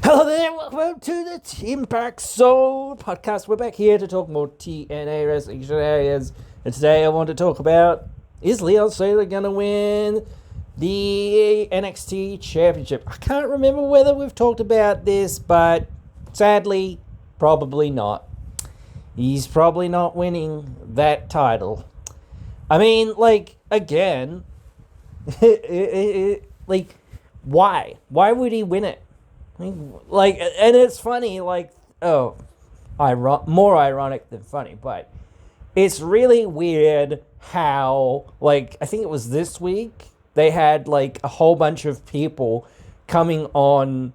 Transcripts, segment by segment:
Hello there, welcome to the Impact Zone podcast. We're back here to talk more TNA wrestling shenanigans. And today I want to talk about, is Leon Saylor going to win the NXT Championship? I can't remember whether we've talked about this, but sadly, probably not. He's probably not winning that title. I mean, again, why? Why would he win it? And it's funny, more ironic than funny, but it's really weird how, I think it was this week, they had, a whole bunch of people coming on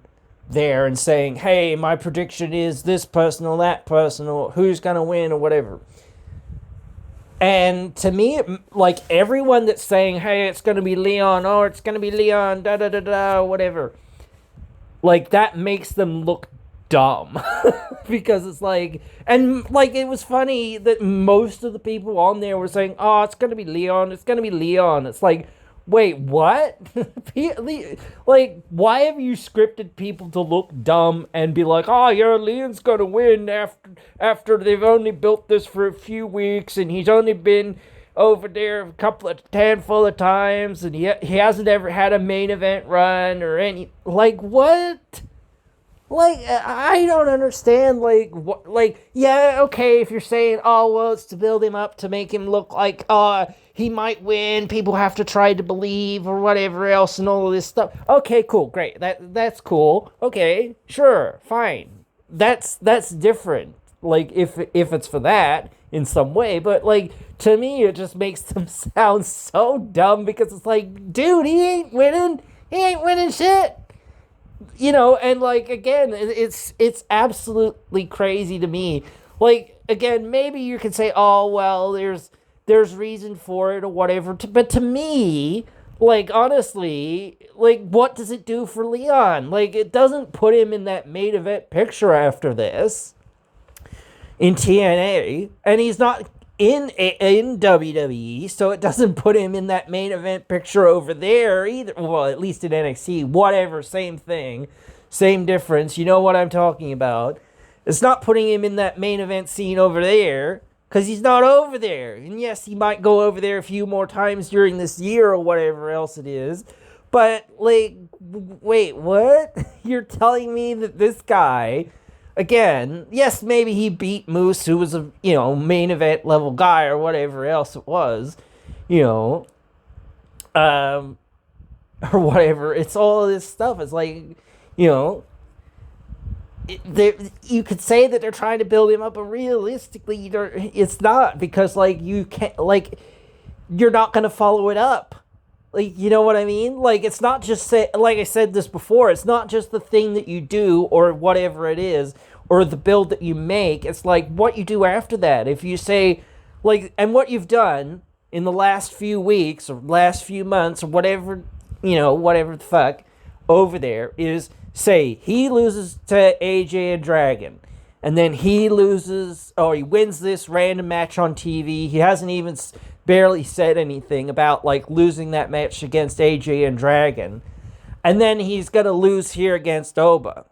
there and saying, hey, my prediction is this person or that person, or who's gonna win, or whatever. And to me, everyone that's saying, hey, it's gonna be Leon, or it's gonna be Leon, da-da-da-da, whatever, that makes them look dumb. Because it's it was funny that most of the people on there were saying, oh, it's gonna be Leon, it's gonna be Leon. It's wait, what? Why have you scripted people to look dumb and be like, oh yeah, Leon's gonna win after they've only built this for a few weeks and he's only been over there a handful of times, and he hasn't ever had a main event run or any, what? I don't understand, yeah, okay, if you're saying, oh, well, it's to build him up, to make him look like, he might win, people have to try to believe, or whatever else, and all of this stuff. Okay, cool, great, that's cool, okay, sure, fine. That's different, if it's for that, in some way, but, to me, it just makes them sound so dumb, because it's dude, he ain't winning shit. And again, it's absolutely crazy to me. Again, maybe you can say, oh, well, there's reason for it or whatever, but to me, honestly, what does it do for Leon? It doesn't put him in that main event picture after this in TNA, and he's not in WWE, so it doesn't put him in that main event picture over there either. Well, at least in NXT, whatever, same thing, same difference. You know what I'm talking about. It's not putting him in that main event scene over there, because he's not over there. And yes, he might go over there a few more times during this year or whatever else it is. But, wait, what? You're telling me that this guy, again, yes, maybe he beat Moose, who was a, main event level guy or whatever else it was, or whatever. It's all of this stuff. It's you could say that they're trying to build him up, but realistically, it's not, because, you can't, you're not going to follow it up. You know what I mean? It's not just I said this before, it's not just the thing that you do or whatever it is, or the build that you make. It's what you do after that. If you say, and what you've done in the last few weeks or last few months or whatever, whatever the fuck over there is, say he loses to AJ and Dragon, and then he loses, or he wins this random match on TV. He hasn't even barely said anything about losing that match against AJ and Dragon, and then he's gonna lose here against Oba.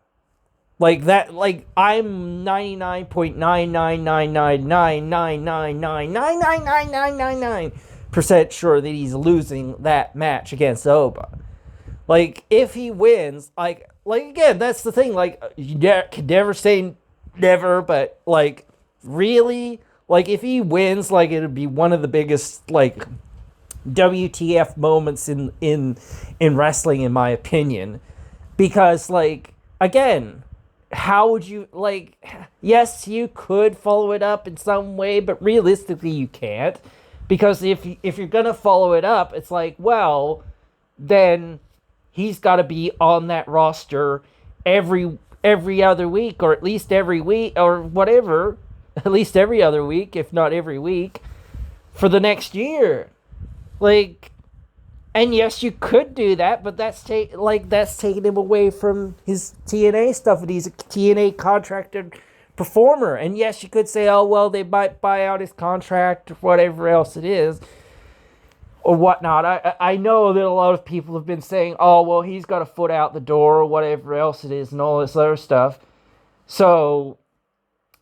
I'm 99.9999999999999% sure that he's losing that match against Oba. If he wins, again, that's the thing, you can never say never, but really, if he wins, it'd be one of the biggest, WTF moments in wrestling, in my opinion. Because, again, how would you, yes, you could follow it up in some way, but realistically you can't. Because if you're gonna follow it up, it's well, then he's got to be on that roster every other week, or at least every week, or whatever, at least every other week, if not every week, for the next year. And yes, you could do that, but that's taking him away from his TNA stuff, and he's a TNA contracted performer. And yes, you could say, oh, well, they might buy out his contract or whatever else it is. or whatnot. I know that a lot of people have been saying, oh, well, he's got a foot out the door or whatever else it is and all this other stuff. So,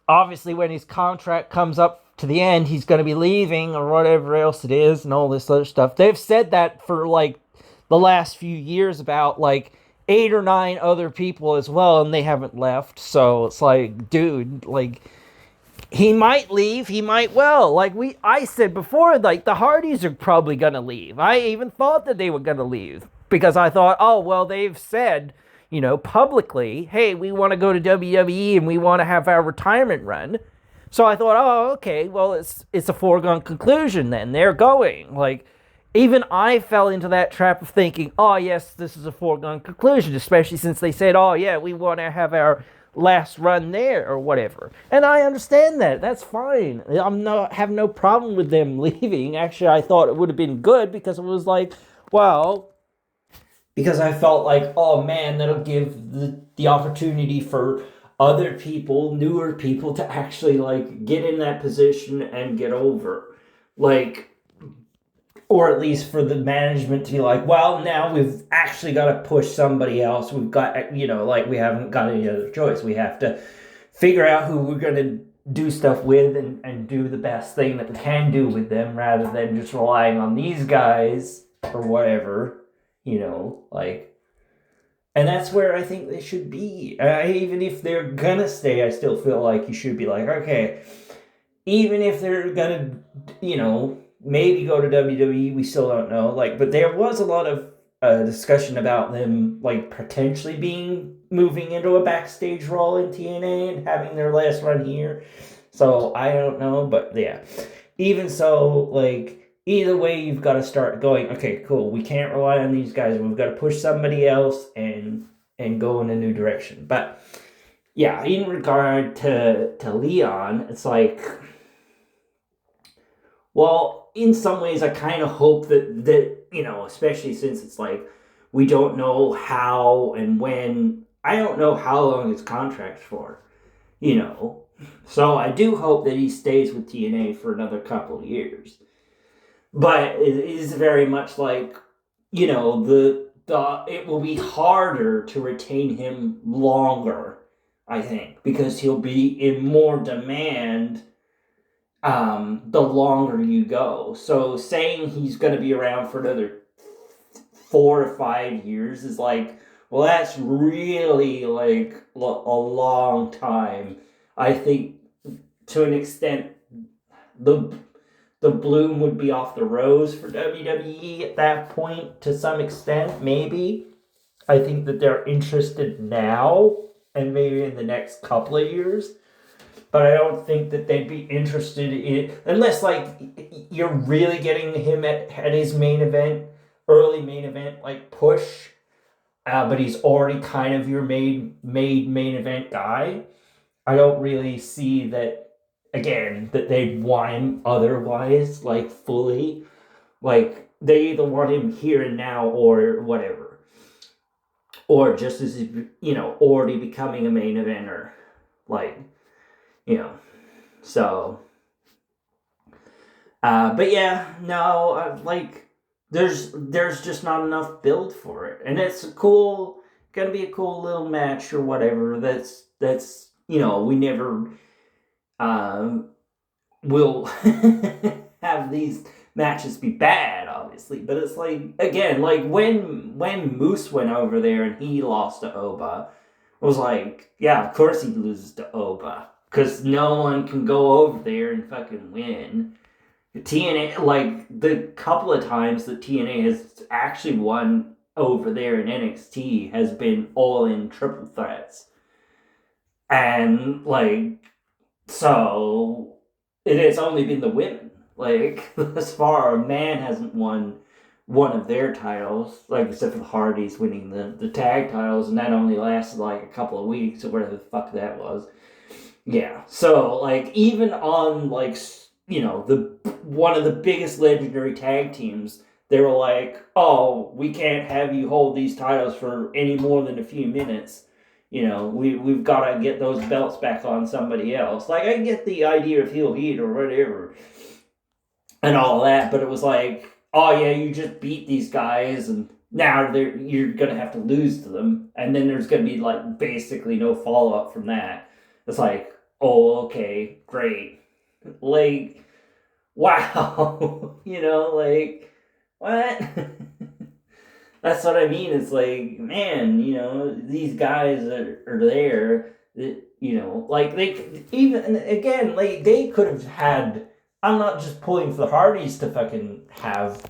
obviously, when his contract comes up to the end, he's going to be leaving or whatever else it is and all this other stuff. They've said that for, like, the last few years about, like, 8 or 9 other people as well, and they haven't left. So, it's like, dude, like, he might leave, he might well. Like I said before, like the Hardys are probably gonna leave. I even thought that they were gonna leave because I thought, oh well, they've said, publicly, hey, we want to go to WWE and we want to have our retirement run. So I thought, oh, okay, well, it's a foregone conclusion then. They're going. Like, even I fell into that trap of thinking, oh yes, this is a foregone conclusion, especially since they said, oh yeah, we want to have our last run there or whatever. And I understand that. That's fine. Have no problem with them leaving. Actually, I thought it would have been good because it was like, well, because I felt like, oh man, that'll give the opportunity for other people, newer people, to actually like get in that position and get over. Like, or at least for the management to be like, well, now we've actually got to push somebody else. We've got, like we haven't got any other choice. We have to figure out who we're going to do stuff with and do the best thing that we can do with them rather than just relying on these guys or whatever, like. And that's where I think they should be. Even if they're going to stay, I still feel like you should be like, okay, even if they're going to, maybe go to WWE, we still don't know. Like, but there was a lot of discussion about them, like, potentially moving into a backstage role in TNA and having their last run here. So, I don't know, but yeah. Even so, like, either way, you've got to start going, okay, cool, we can't rely on these guys. We've got to push somebody else and go in a new direction. But, yeah, in regard to Leon, it's like, well, in some ways, I kind of hope that, especially since it's like, we don't know how and when, I don't know how long his contract's for, So I do hope that he stays with TNA for another couple of years. But it is very much like, it will be harder to retain him longer, I think, because he'll be in more demand the longer you go. So saying he's going to be around for another 4 to 5 years is like, well, that's really like a long time. I think to an extent, the bloom would be off the rose for WWE at that point to some extent, maybe. I think that they're interested now and maybe in the next couple of years. But I don't think that they'd be interested in it unless, like, you're really getting him at his main event, early main event, like, push. But he's already kind of your main event guy. I don't really see that, again, that they'd want him otherwise, like, fully. Like, they either want him here and now or whatever. Or just as, already becoming a main eventer. Like, so, but yeah, no, like, there's just not enough build for it, and it's gonna be a cool little match or whatever, that's, we never, will have these matches be bad, obviously, but it's like, again, like, when Moose went over there and he lost to Oba, it was like, yeah, of course he loses to Oba. Because no one can go over there and fucking win. TNA, like, the couple of times that TNA has actually won over there in NXT has been all in triple threats. And, like, so, it has only been the women. Like, thus far, a man hasn't won one of their titles, like, except for the Hardys winning the tag titles, and that only lasted, like, a couple of weeks, or whatever the fuck that was. Yeah, so, like, even on, like, the one of the biggest legendary tag teams, they were like, oh, we can't have you hold these titles for any more than a few minutes. We've got to get those belts back on somebody else. Like, I get the idea of heel heat or whatever and all that, but it was like, oh yeah, you just beat these guys and now you're gonna have to lose to them, and then there's gonna be like basically no follow up from that. It's like, oh, okay, great, like, wow, like, what? That's what I mean. It's like, man, these guys are there. Like they even again, like they could have had. I'm not just pulling for the Hardys to fucking have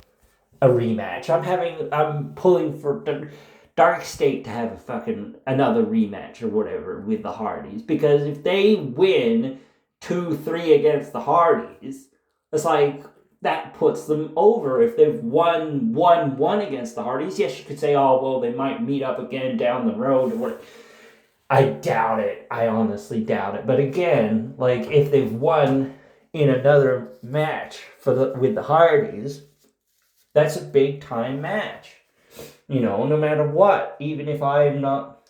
a rematch. I'm pulling for Dark State to have a fucking another rematch or whatever with the Hardys, because if they win 2-3 against the Hardys, it's like that puts them over. If they've won 1-1 against the Hardys, yes, you could say, oh well, they might meet up again down the road or what. I doubt it. I honestly doubt it. But again, like if they've won in another match with the Hardys, that's a big time match. No matter what. Even if I'm not,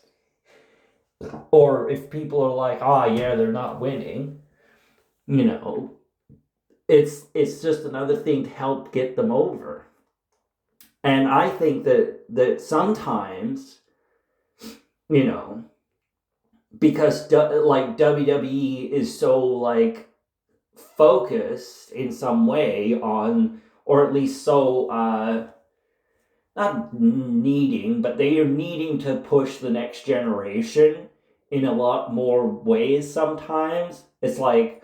or if people are like, oh yeah, they're not winning, it's just another thing to help get them over. And I think that sometimes, because like WWE is so like focused in some way on, or at least so not needing, but they are needing to push the next generation in a lot more ways sometimes. It's like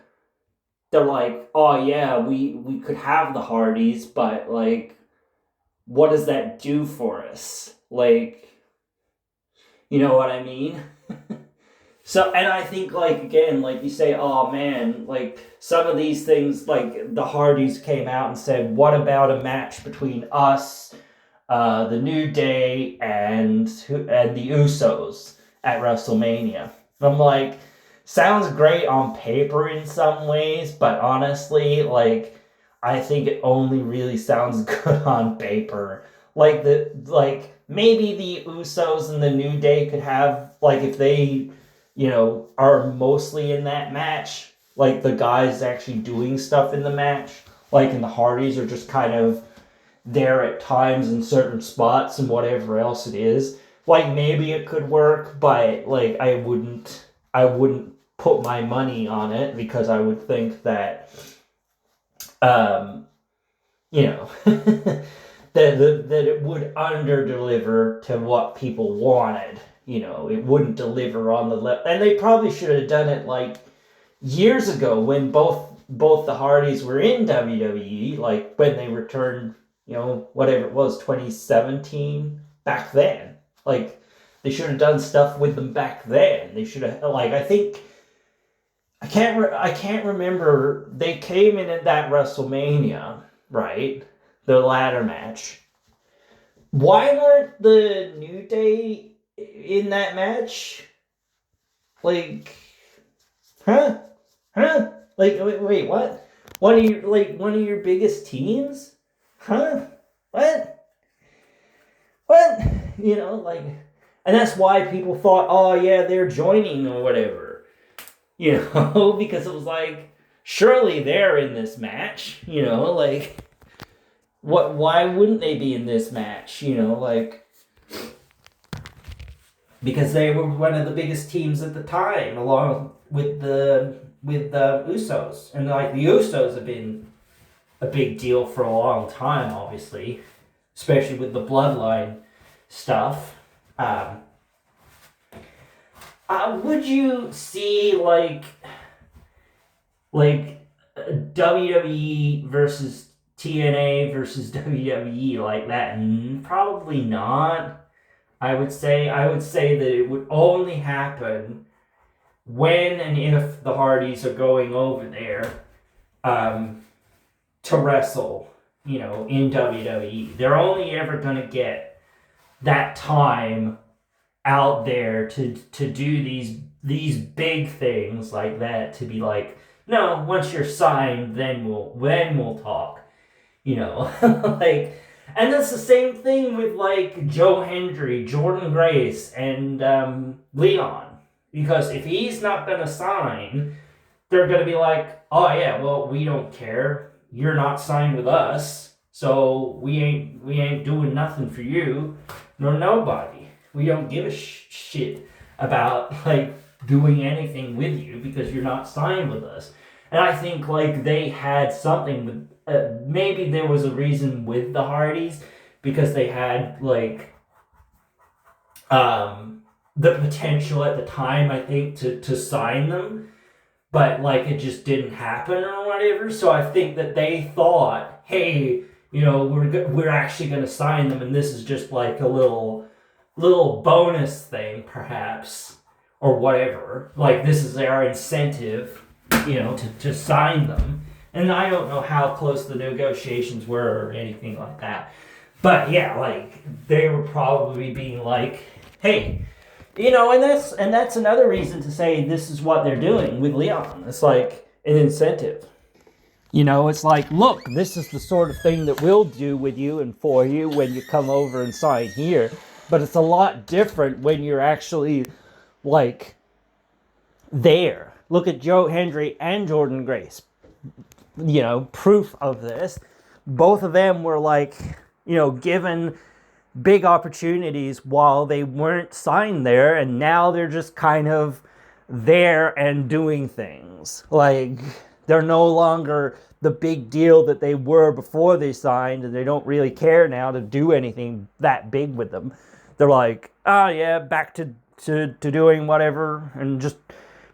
they're like, oh yeah, we could have the Hardys, but like what does that do for us? Like, you know what I mean? So, and I think, like, again, like you say, oh man, like some of these things, like the Hardys came out and said, what about a match between us, the New Day, and the Usos at WrestleMania? I'm like, sounds great on paper in some ways, but honestly, like, I think it only really sounds good on paper. Like maybe the Usos and the New Day could have, like, if they are mostly in that match, like the guys actually doing stuff in the match, like, and the Hardys are just kind of there at times in certain spots and whatever else it is. Like maybe it could work, but like I wouldn't put my money on it, because I would think that that it would under-deliver to what people wanted. It wouldn't deliver on the level. And they probably should have done it, like, years ago when both the Hardys were in WWE, like, when they returned, whatever it was, 2017, back then. Like, they should have done stuff with them back then. They should have, like, I think... I can't remember. They came in at that WrestleMania, right? The ladder match. Why weren't the New Day in that match? Like, huh? Like, wait, what? One of your biggest teams? Huh? What? Like, and that's why people thought, oh yeah, they're joining or whatever. Because it was like, surely they're in this match, like, why wouldn't they be in this match, like, because they were one of the biggest teams at the time, along with the Usos, and like the Usos have been a big deal for a long time, obviously, especially with the Bloodline stuff. Would you see like WWE versus TNA versus WWE like that? Probably not. I would say that it would only happen when and if the Hardys are going over there to wrestle, in WWE. They're only ever gonna get that time out there to do these big things like that, to be like, no, once you're signed, then we'll talk, like. And that's the same thing with like Joe Hendry, Jordan Grace, and Leon, because if he's not gonna sign, they're gonna be like, oh yeah, well, we don't care, you're not signed with us, So we ain't doing nothing for you, nor nobody. We don't give a shit about like doing anything with you because you're not signed with us. And I think like they had something with maybe there was a reason with the Hardys because they had like the potential at the time, I think, to sign them, but like it just didn't happen or whatever. So I think that they thought, hey, we're actually going to sign them, and this is just like a little bonus thing, perhaps, or whatever. Like this is our incentive, to sign them. And I don't know how close the negotiations were or anything like that. But yeah, like they were probably being like, hey, and that's another reason to say this is what they're doing with Leon. It's like an incentive. It's like, look, this is the sort of thing that we'll do with you and for you when you come over and sign here. But it's a lot different when you're actually, like, there. Look at Joe Hendry and Jordan Grace. Proof of this. Both of them were, like, given big opportunities while they weren't signed there, and now they're just kind of there and doing things. Like, they're no longer the big deal that they were before they signed, and they don't really care now to do anything that big with them. They're like, oh yeah, back to doing whatever, and just,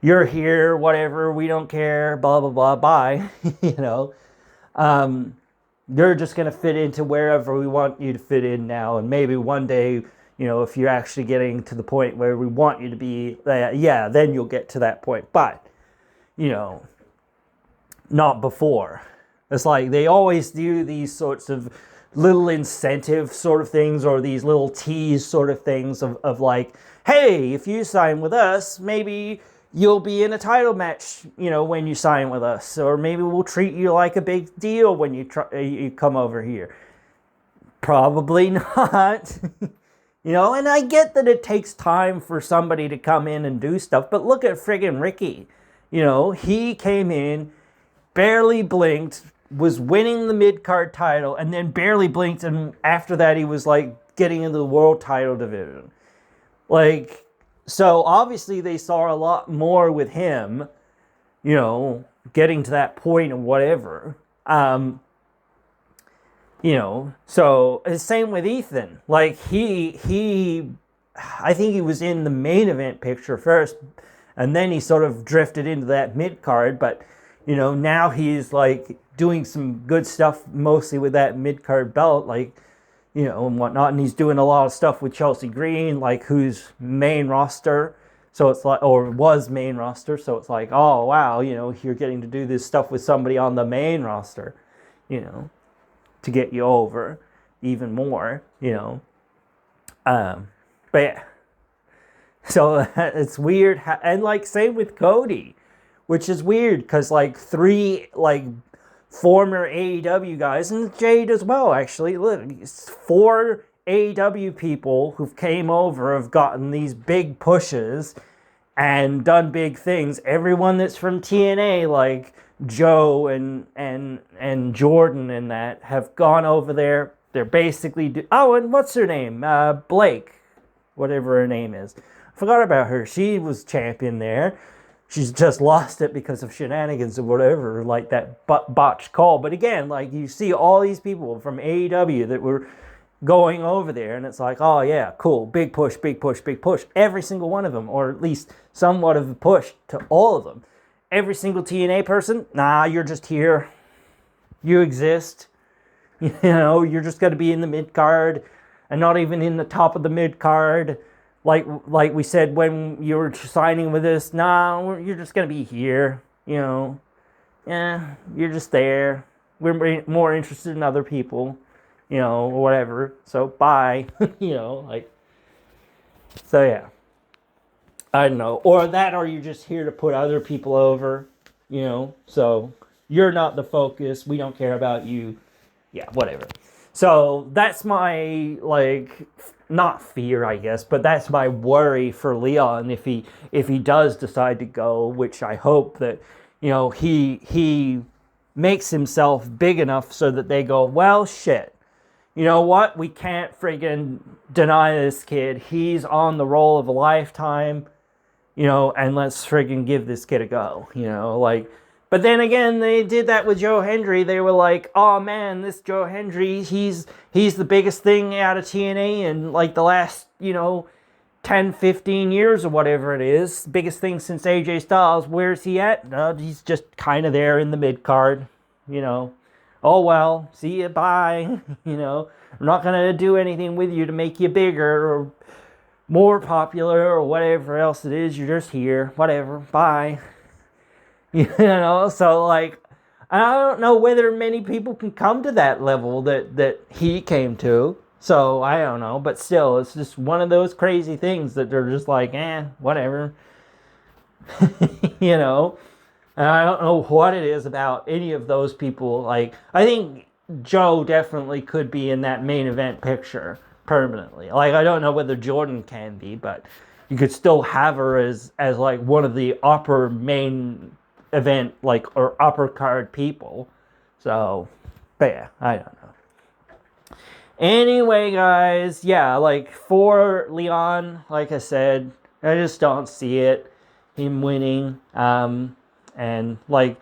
you're here, whatever, we don't care, blah, blah, blah, bye. You're just going to fit into wherever we want you to fit in now, and maybe one day, if you're actually getting to the point where we want you to be, yeah, then you'll get to that point. But, not before. It's like they always do these sorts of little incentive sort of things, or these little tease sort of things of like, hey, if you sign with us, maybe you'll be in a title match, when you sign with us, or maybe we'll treat you like a big deal when you come over here. Probably not. And I get that it takes time for somebody to come in and do stuff, but look at friggin' Ricky. He came in, barely blinked, was winning the mid-card title, and then barely blinked, and after that he was like getting into the world title division. Like, so obviously they saw a lot more with him, getting to that point and whatever. So same with Ethan. Like he I think he was in the main event picture first, and then he sort of drifted into that mid card, but now he's like doing some good stuff mostly with that mid card belt, like, and whatnot, and he's doing a lot of stuff with Chelsea Green, like, who's main roster, so it's like, or was main roster, so it's like, oh wow, you're getting to do this stuff with somebody on the main roster, to get you over even more, but yeah, so it's weird, and like same with Cody, which is weird because like 3 like former AEW guys, and Jade as well, actually. Look, 4 AEW people who've came over have gotten these big pushes and done big things. Everyone that's from TNA, like Joe and Jordan and that, have gone over there. They're basically and what's her name? Blake, whatever her name is. I forgot about her. She was champion there. She's just lost it because of shenanigans or whatever, like that botched call. But again, like, you see all these people from AEW that were going over there, and it's like, oh yeah, cool, big push, big push, big push. Every single one of them, or at least somewhat of a push to all of them. Every single TNA person, nah, you're just here. You exist. You're just going to be in the mid-card and not even in the top of the mid-card. Like we said when you were signing with us, nah, you're just going to be here, Yeah, you're just there. We're more interested in other people, or whatever. So, bye, like, so yeah. I don't know. Or you're just here to put other people over, So, you're not the focus. We don't care about you. Yeah, whatever. So, that's my, like, not fear, I guess, but that's my worry for Leon if he does decide to go, which I hope that, he makes himself big enough so that they go, well, shit. You know what? We can't friggin' deny this kid. He's on the roll of a lifetime, and let's friggin' give this kid a go, like. But then again, they did that with Joe Hendry. They were like, oh man, this Joe Hendry, he's the biggest thing out of TNA in like the last, 10, 15 years or whatever it is. Biggest thing since AJ Styles. Where's he at? He's just kind of there in the mid card, Oh well, see you, bye. I'm not going to do anything with you to make you bigger or more popular or whatever else it is. You're just here, whatever, bye. So like, I don't know whether many people can come to that level that he came to. So I don't know, but still, it's just one of those crazy things that they're just like, whatever. And I don't know what it is about any of those people. Like, I think Joe definitely could be in that main event picture permanently. Like, I don't know whether Jordan can be, but you could still have her as like one of the upper main event, like, or upper card people. So, but yeah, I don't know. Anyway, guys, yeah, like, for Leon, like I said, I just don't see it, him winning, and, like,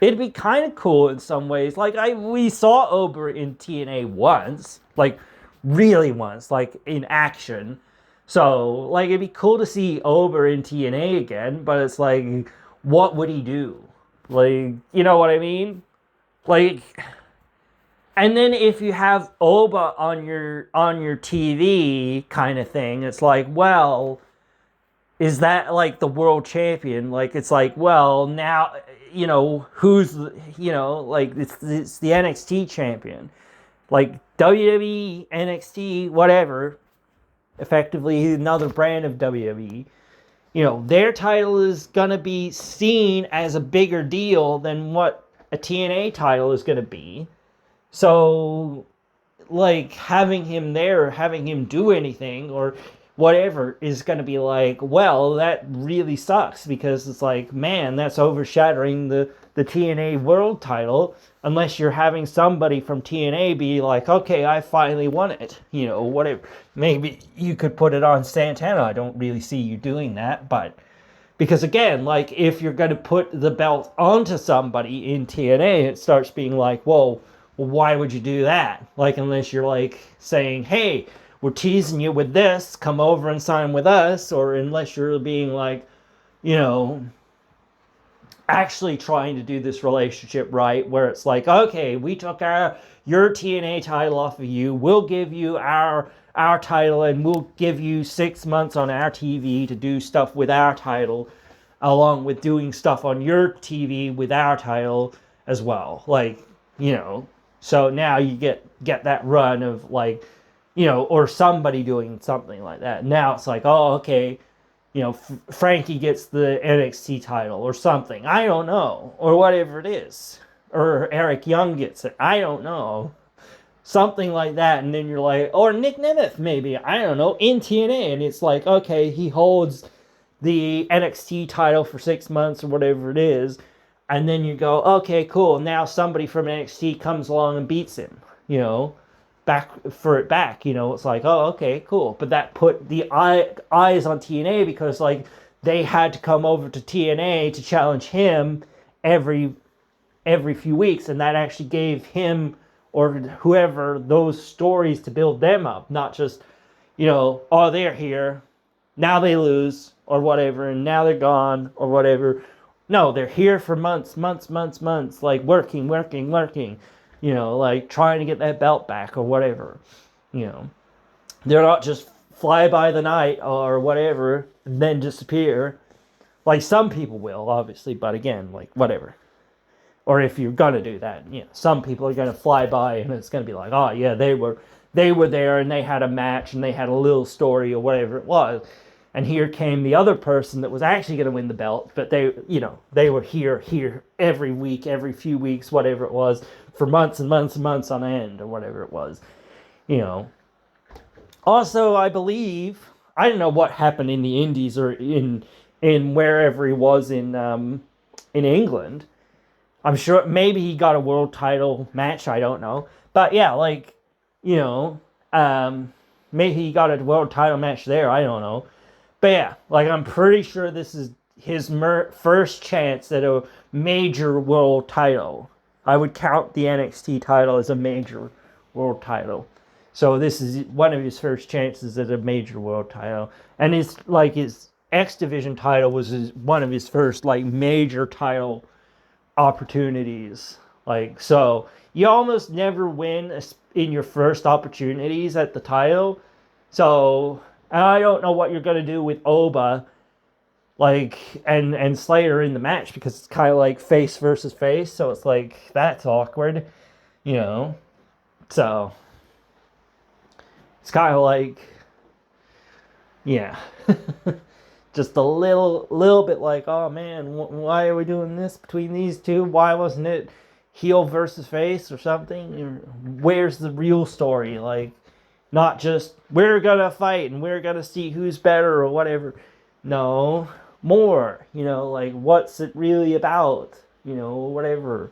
it'd be kind of cool in some ways. Like, we saw Ober in TNA once, like, really once, like, in action. So, like, it'd be cool to see Ober in TNA again, but it's like, what would he do? Like, you know what I mean? Like, and then if you have Oba on your TV kind of thing, it's like, well, is that like the world champion? Like, it's like, well, now, who's, like, it's the NXT champion. Like, WWE, NXT, whatever, effectively another brand of WWE. Their title is going to be seen as a bigger deal than what a TNA title is going to be. So, like, having him there, having him do anything or whatever is going to be like, well, that really sucks, because it's like, man, that's overshadowing the TNA world title, unless you're having somebody from TNA be like, okay, I finally won it. Whatever. Maybe you could put it on Santana. I don't really see you doing that, but because again, like, if you're going to put the belt onto somebody in TNA, it starts being like, whoa, well, why would you do that? Like, unless you're like saying, hey, we're teasing you with this, come over and sign with us, or unless you're being like, actually trying to do this relationship right, where it's like, okay, we took your TNA title off of you, we'll give you our title, and we'll give you 6 months on our TV to do stuff with our title, along with doing stuff on your TV with our title as well. Like, so now you get that run of like, or somebody doing something like that. Now it's like, oh, okay, Frankie gets the NXT title or something. I don't know. Or whatever it is. Or Eric Young gets it. I don't know. Something like that. And then you're like, or Nick Nemeth maybe. I don't know. In TNA. And it's like, okay, he holds the NXT title for 6 months or whatever it is. And then you go, okay, cool. Now somebody from NXT comes along and beats him, back. It's like, oh, okay, cool. But that put the eyes on TNA, because, like, they had to come over to TNA to challenge him every few weeks. And that actually gave him or whoever those stories to build them up. Not just, oh, they're here, now they lose or whatever, and now they're gone or whatever. No, they're here for months, like working, like trying to get that belt back or whatever. They're not just fly by the night or whatever and then disappear. Like some people will, obviously, but again, like whatever. Or if you're gonna do that, some people are gonna fly by and it's gonna be like, oh yeah, they were there and they had a match and they had a little story or whatever it was. And here came the other person that was actually going to win the belt, but they were here every week, every few weeks, whatever it was, for months and months and months on end, or whatever it was. Also, I believe, I don't know what happened in the Indies or in wherever he was in England, I'm sure maybe he got a world title match. I don't know. But yeah, like, you know, maybe he got a world title match there. I don't know. But yeah, like, I'm pretty sure this is his first chance at a major world title. I would count the NXT title as a major world title. So this is one of his first chances at a major world title. And it's like his X Division title was one of his first like major title opportunities. Like, so you almost never win in your first opportunities at the title. So I don't know what you're gonna do with Oba, like, and Slayer in the match, because it's kind of like face versus face. So it's like, that's awkward, you know. So it's kind of like, yeah. Just a little bit like, oh man, why are we doing this between these two? Why wasn't it heel versus face or something? Where's the real story? Like, not just we're gonna fight and we're gonna see who's better or whatever. No, more, you know, like, what's it really about? You know, whatever.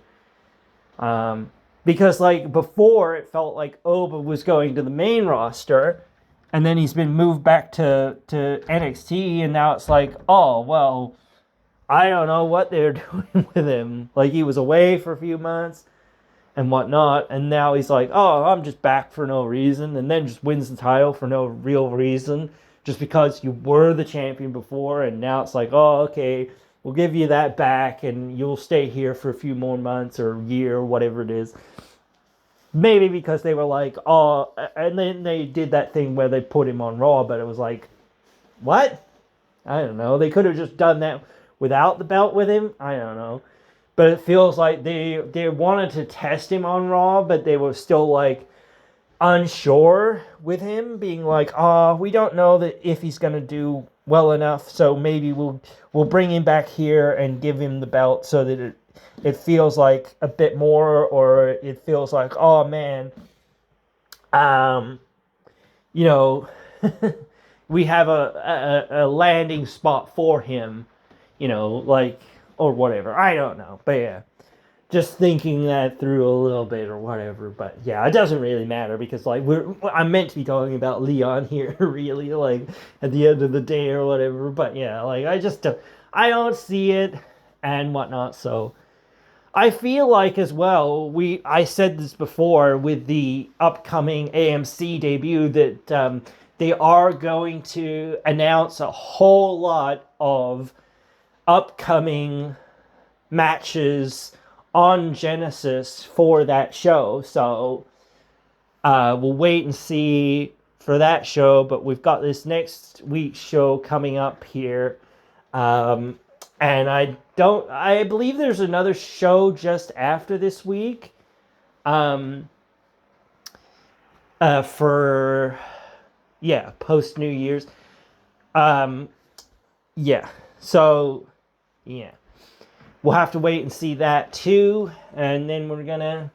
Because like before, it felt like Oba was going to the main roster, and then he's been moved back to NXT, and now it's like, oh, well, I don't know what they're doing with him. Like, he was away for a few months and whatnot, and now he's like, oh, I'm just back for no reason, and then just wins the title for no real reason, just because you were the champion before, and now it's like, oh, okay, we'll give you that back, and you'll stay here for a few more months or a year or whatever it is. Maybe because they were like, oh, and then they did that thing where they put him on Raw, but it was like, what? I don't know. They could have just done that without the belt with him. I don't know. But it feels like they wanted to test him on Raw, but they were still like unsure with him, being like, oh, we don't know that if he's gonna do well enough, so maybe we'll bring him back here and give him the belt so that it feels like a bit more, or it feels like, oh man, you know, we have a landing spot for him, you know, like, or whatever. I don't know, but yeah, just thinking that through a little bit or whatever. But yeah, it doesn't really matter, because like I'm meant to be talking about Leon here, really, like at the end of the day or whatever. But yeah, like I don't see it and whatnot. So I feel like as well, I said this before with the upcoming AMC debut, that they are going to announce a whole lot of upcoming matches on Genesis for that show. So we'll wait and see for that show, but we've got this next week's show coming up here. And I believe there's another show just after this week. For, yeah, post New Year's. Yeah. So, yeah. We'll have to wait and see that too. And then we're gonna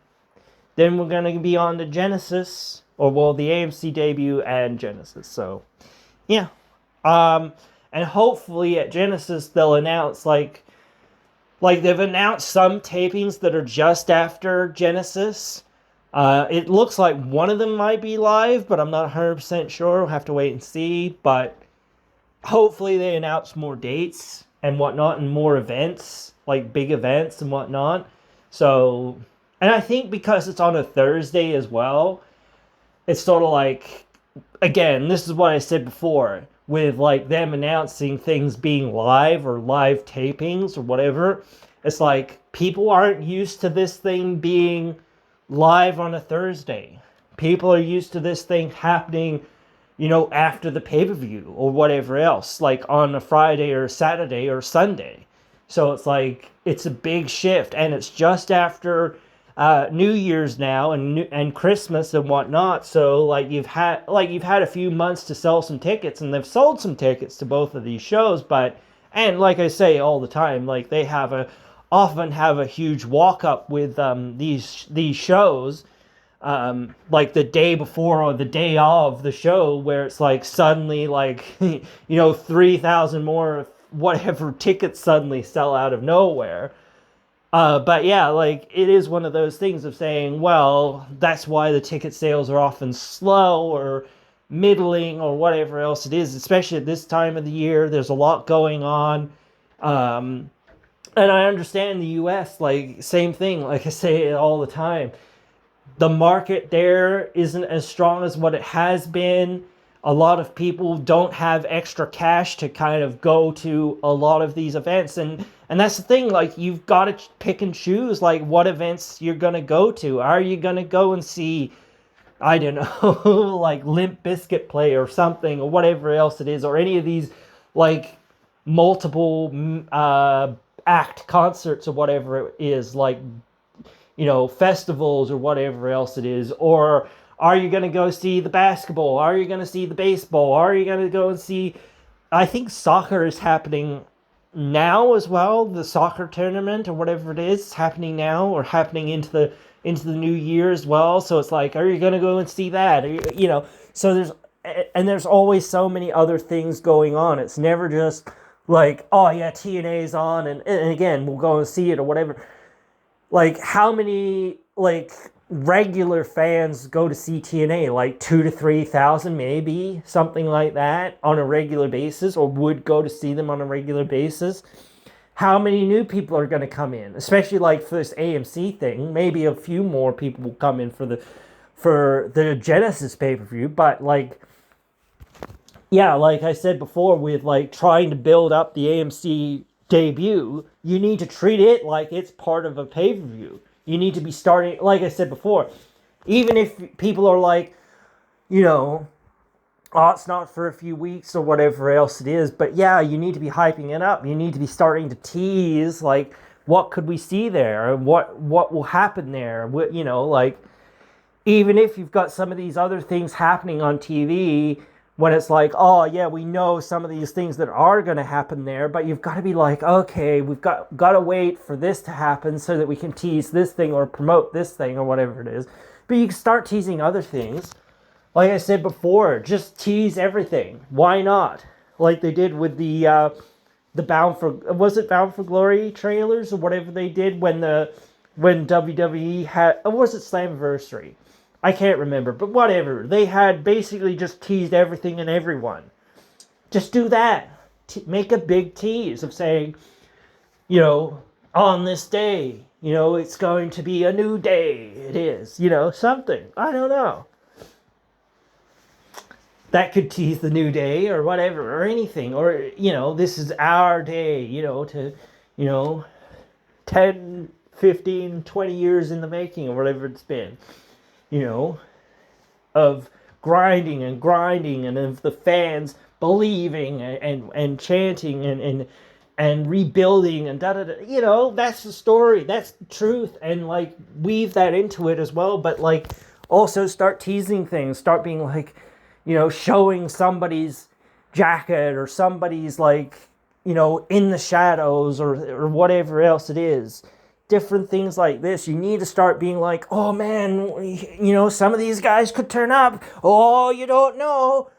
be on to Genesis. Or, well, the AMC debut and Genesis. So, yeah. And hopefully at Genesis they'll announce like they've announced some tapings that are just after Genesis. It looks like one of them might be live, but I'm not 100% sure. We'll have to wait and see. But hopefully they announce more dates and whatnot, and more events, like big events and whatnot. So, and I think because it's on a Thursday as well, it's sort of like, again, this is what I said before, with like them announcing things being live or live tapings or whatever. It's like people aren't used to this thing being live on a Thursday. People are used to this thing happening, you know, after the pay-per-view or whatever else, like on a Friday or Saturday or Sunday. So it's like, it's a big shift, and it's just after New Year's now, and Christmas and whatnot. So like you've had a few months to sell some tickets, and they've sold some tickets to both of these shows. But, and like I say all the time, like they often have a huge walk up with these shows, like the day before or the day of the show, where it's like suddenly like 3,000 more whatever tickets suddenly sell out of nowhere. But yeah, like it is one of those things of saying, well, that's why the ticket sales are often slow or middling or whatever else it is, especially at this time of the year. There's a lot going on. Um, and I understand the US, like, same thing, like I say it all the time. The market there isn't as strong as what it has been. A lot of people don't have extra cash to kind of go to a lot of these events, and that's the thing, like you've got to pick and choose like what events you're going to go to. Are you going to go and see, I don't know, like Limp Biscuit play or something or whatever else it is, or any of these like multiple act concerts or whatever it is, like, festivals or whatever else it is? Or are you going to go see the basketball? Are you going to see the baseball? Are you going to go and see, I think soccer is happening now as well. The soccer tournament or whatever it is happening now, or happening into the new year as well. So it's like, are you going to go and see that? So there's always so many other things going on. It's never just like, oh yeah, TNA's on, and again, we'll go and see it or whatever. Like, how many like regular fans go to see TNA? Like 2 to 3 thousand, maybe something like that on a regular basis, or would go to see them on a regular basis. How many new people are going to come in, especially like for this AMC thing? Maybe a few more people will come in for the Genesis pay-per-view, but like, yeah, like I said before, with like trying to build up the AMC debut, you need to treat it like it's part of a pay per view. You need to be starting, like I said before, even if people are like, you know, oh, it's not for a few weeks or whatever else it is, but yeah, you need to be hyping it up. You need to be starting to tease, like, what could we see there? What will happen there? Like, even if you've got some of these other things happening on TV, when it's like, oh yeah, we know some of these things that are going to happen there, but you've got to be like, okay, we've got to wait for this to happen so that we can tease this thing or promote this thing or whatever it is. But you can start teasing other things. Like I said before, just tease everything. Why not? Like they did with the Bound for Glory trailers or whatever they did when WWE had, or was it Slammiversary? I can't remember, but whatever. They had basically just teased everything and everyone. Just do that. Make a big tease of saying, on this day, it's going to be a new day. It is, something. I don't know. That could tease the new day or whatever, or anything. Or, this is our day, to, 10, 15, 20 years in the making or whatever it's been. Of grinding and of the fans believing and chanting and rebuilding and da da da. That's the story. That's the truth. And like weave that into it as well. But like also start teasing things. Start being like, showing somebody's jacket or somebody's like, in the shadows or whatever else it is. Different things like this. You need to start being like, oh man, some of these guys could turn up. Oh, you don't know.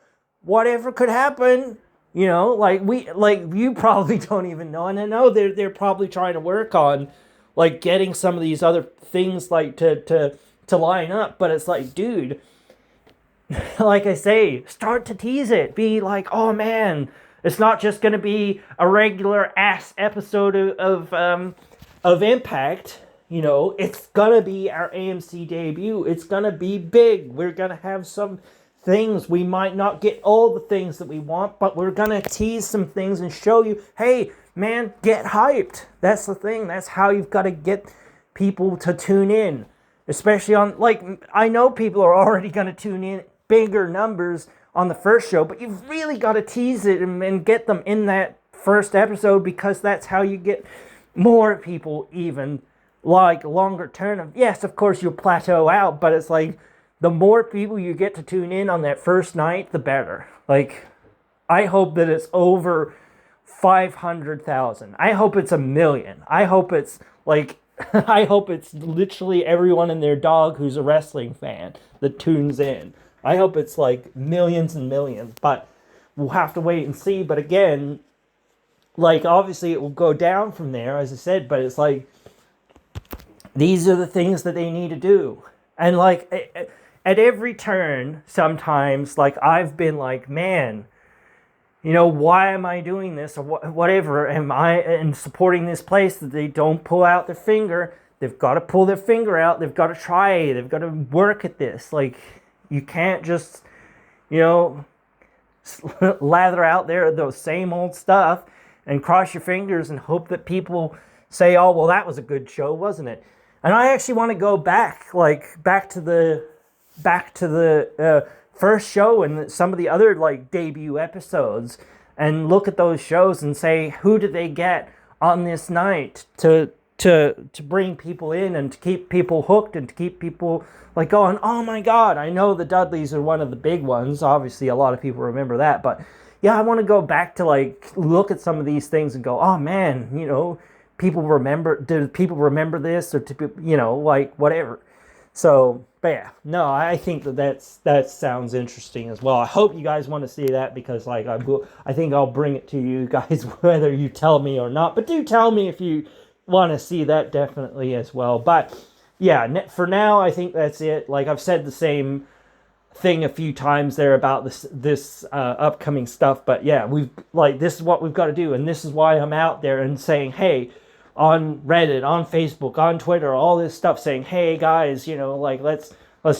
Whatever could happen. Like you probably don't even know. And I know they're probably trying to work on like getting some of these other things like to line up. But it's like, dude, like I say, start to tease it. Be like, oh man, it's not just gonna be a regular ass episode of Impact. It's gonna be our AMC debut. It's gonna be big. We're gonna have some things. We might not get all the things that we want, but we're gonna tease some things and show you, hey man, get hyped. That's the thing. That's how you've got to get people to tune in. Especially on, like, I know people are already gonna tune in bigger numbers on the first show, but you've really got to tease it and get them in that first episode, because that's how you get more people, even like longer term. Yes, of course you'll plateau out, but it's like the more people you get to tune in on that first night, the better. Like, I hope that it's over 500,000. I hope it's 1,000,000. I hope it's like I hope it's literally everyone and their dog who's a wrestling fan that tunes in. I hope it's like millions and millions, but we'll have to wait and see. But again, like, obviously it will go down from there, as I said, but it's like, these are the things that they need to do. And like at every turn, sometimes like I've been like, man, you know, why am I doing this or whatever? Am I in supporting this place that they don't pull out their finger? They've got to pull their finger out. They've got to try. They've got to work at this. Like, you can't just, you know, lather out there those same old stuff and cross your fingers and hope that people say, oh, well, that was a good show, wasn't it? And I actually want to go back, like back to the first show and some of the other like debut episodes, and look at those shows and say, who did they get on this night to bring people in and to keep people hooked and to keep people like going, oh my God, I know the Dudleys are one of the big ones. Obviously, a lot of people remember that, but yeah, I want to go back to like look at some of these things and go, oh man, you know, do people remember this, or you know, like whatever. So, but yeah, no, I think that sounds interesting as well. I hope you guys want to see that, because like I think I'll bring it to you guys whether you tell me or not. But do tell me if you want to see that, definitely as well. But yeah, for now I think that's it. Like I've said the same thing a few times there about this upcoming stuff, but yeah, this is what we've got to do, and this is why I'm out there and saying, hey, on Reddit, on Facebook, on Twitter, all this stuff, saying, hey guys, you know, like let's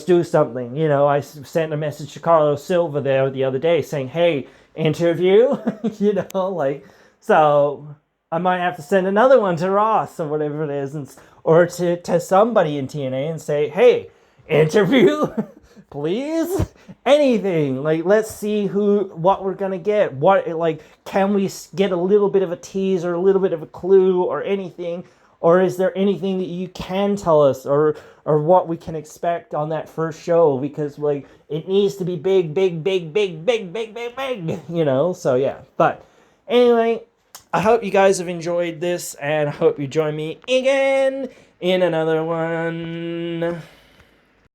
do something. You know, I sent a message to Carlos Silva there the other day saying, hey, interview. You know, like, so I might have to send another one to Ross or whatever it is, or to somebody in TNA and say, hey, interview. Please, anything. Like, let's see what we're gonna get. What, like, can we get a little bit of a tease or a little bit of a clue or anything? Or is there anything that you can tell us, or what we can expect on that first show? Because like it needs to be big, big, big, big, big, big, big, big. You know. So yeah. But anyway, I hope you guys have enjoyed this, and I hope you join me again in another one.